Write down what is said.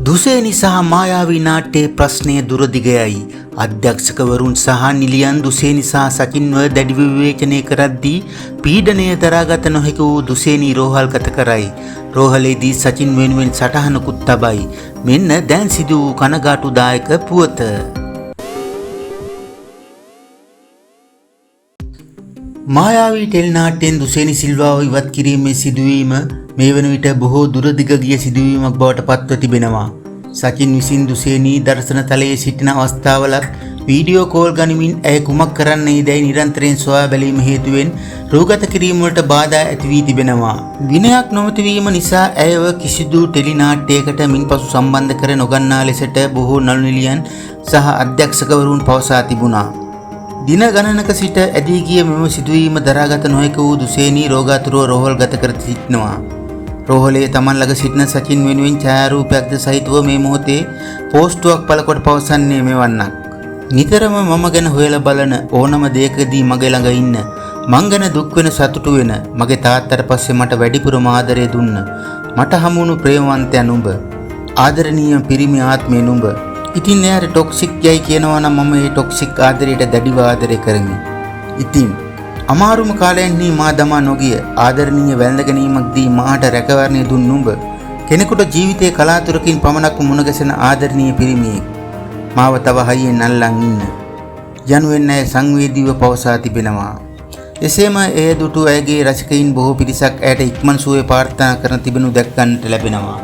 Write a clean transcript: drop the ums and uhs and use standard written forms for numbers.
දුසේනි සහ මායාවී නාට්‍යයේ ප්‍රශ්නය දුරදිගයයි. අධ්‍යක්ෂකවරුන් සහ නිලියන් දුසේනි සහ සචින්ව දැඩිව විවේචනය කරද්දී පීඩනය දරාගත නොහැකි වූ දුසේනි රෝහල්ගත කරයි. රෝහලේදී සචින් වෙනුවෙන් සටහනකුත් තබයි. මෙන්න දැන් සිදු වූ කනගාටුදායක පුවත. මායාවී ටෙලි නාට්‍යයෙන් දුසේනි සිල්වාව ඉවත් කිරීමේ සිදුවීම මේ වන විට බොහෝ දුරදිග ගිය සිදුවීමක් බවට පත්ව තිබෙනවා. සචින් විසින් දුසේනි දර්ශන තලයේ සිටින අවස්ථාවලත් වීඩියෝ කෝල් ගනිමින් ඇය කුමක් කරන්නේදැයි නිරන්තරයෙන් සොයා බැලීම හේතුවෙන් රූගත කිරීම වලට බාධා ඇති වී තිබෙනවා. විනයක් නොමැති වීම නිසා ඇයව කිසිදු ටෙලි නාට්‍යයකට මින්පසු සම්බන්ධ කර නොගන්නා ලෙසට බොහෝ නළු නිළියන් සහ අධ්‍යක්ෂකවරුන් පවසා තිබුණා. දින ගණනක සිට ඇදී ගිය මෙම සිදුවීම දරාගත නොහැකි වූ දුසේනි රෝගාතුරව රෝහල්ගත කර සිටිනවා. රෝහලේ තමන් ළඟ සිටින සචින් වෙනුවෙන් ඡායාරූපයක්ද සහිතව මේ මොහොතේ පෝස්ටුවක් පළකොට පවසන්නේ මෙවන්නක්. නිතරම මම ගැන හොයලා බලන ඕනම දෙයකදී මගේ ළඟ ඉන්න, මං ගැන දුක් වෙන සතුටු වෙන මගේ තාත්තට පස්සේ මට වැඩිපුරම ආදරය දුන්න මට හමුණු ප්‍රේමවන්තයා නුඹ, ආදරණීය පිරිමි ආත්මේ නුඹ. ඉතින් එයාට ටොක්සික් යයි කියනවා නම් මම ඒ ටොක්සික් ආදරයට දැඩිව ආදරය කරමි. ඉතින් අමාරුම කාලයන්හි මා දමා නොගිය ආදරණීය වැළඳ ගැනීමක් දී මාට රැකවරණය දුන් නුඹ කෙනෙකුට ජීවිතයේ කලාතුරකින් පමණක් මුණ ගැසෙන ආදරණීය පිරිමියෙක් මාව තව හයියෙන් අල්ලන් ඉන්න යනුවෙන් ඇය සංවේදීව පවසා තිබෙනවා. එසේම එය දුටු ඇයගේ රසිකයින් බොහෝ පිරිසක් ඇයට ඉක්මන් සුවය ප්‍රාර්ථනා කරන තිබෙනු දැක් ගන්නට ලැබෙනවා.